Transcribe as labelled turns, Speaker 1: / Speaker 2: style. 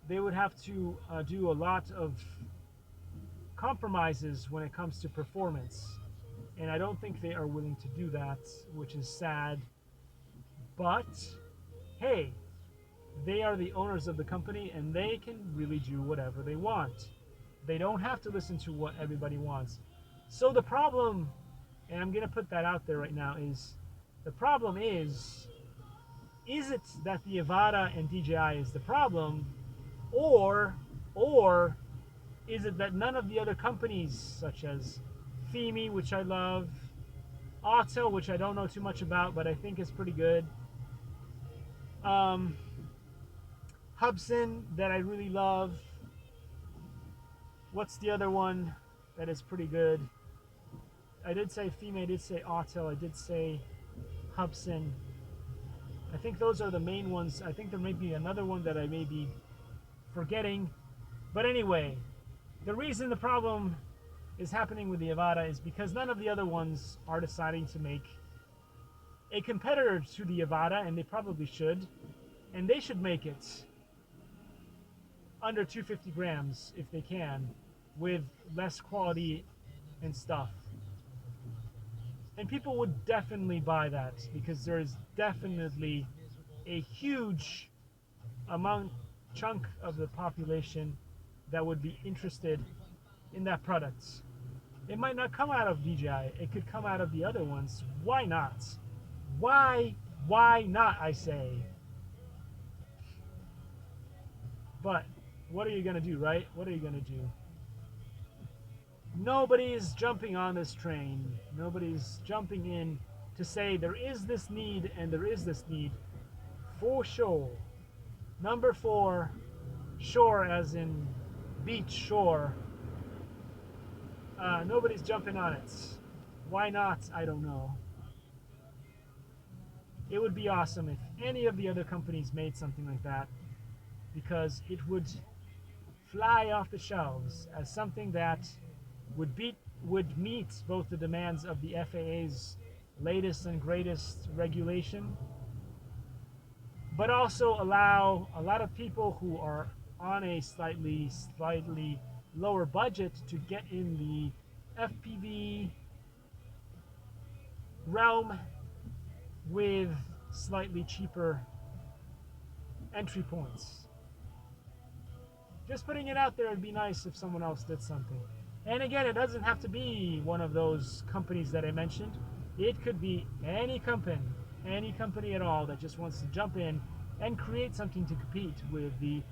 Speaker 1: they would have to do a lot of compromises when it comes to performance. And I don't think they are willing to do that, which is sad. But hey, they are the owners of the company and they can really do whatever they want. They don't have to listen to what everybody wants. So the problem, and I'm going to put that out there right now, is the problem is it that the Avada and DJI is the problem, or or is it that none of the other companies, such as Fimi, which I love, Auto, which I don't know too much about, but I think is pretty good, um, Hubson, that I really love. What's the other one that is pretty good? I did say Fimi, I did say Auto, I did say Hubson. I think those are the main ones. I think there may be another one that I may be forgetting. But anyway, the reason the problem is happening with the Avada is because none of the other ones are deciding to make a competitor to the Avada, and they probably should. And they should make it under 250 grams if they can, with less quality and stuff. And people would definitely buy that because there is definitely a huge amount chunk of the population that would be interested in that product. It might not come out of DJI. It could come out of the other ones. Why not? Why not, I say? But what are you going to do, right? What are you going to do? Nobody's jumping on this train. Nobody's jumping in to say there is this need and there is this need for sure. Number 4, shore as in beach shore. Nobody's jumping on it. Why not? I don't know. It would be awesome if any of the other companies made something like that, because it would fly off the shelves as something that would meet both the demands of the FAA's latest and greatest regulation, but also allow a lot of people who are on a slightly lower budget to get in the FPV realm with slightly cheaper entry points. Just putting it out there, it'd be nice if someone else did something. And again, it doesn't have to be one of those companies that I mentioned. It could be any company at all that just wants to jump in and create something to compete with the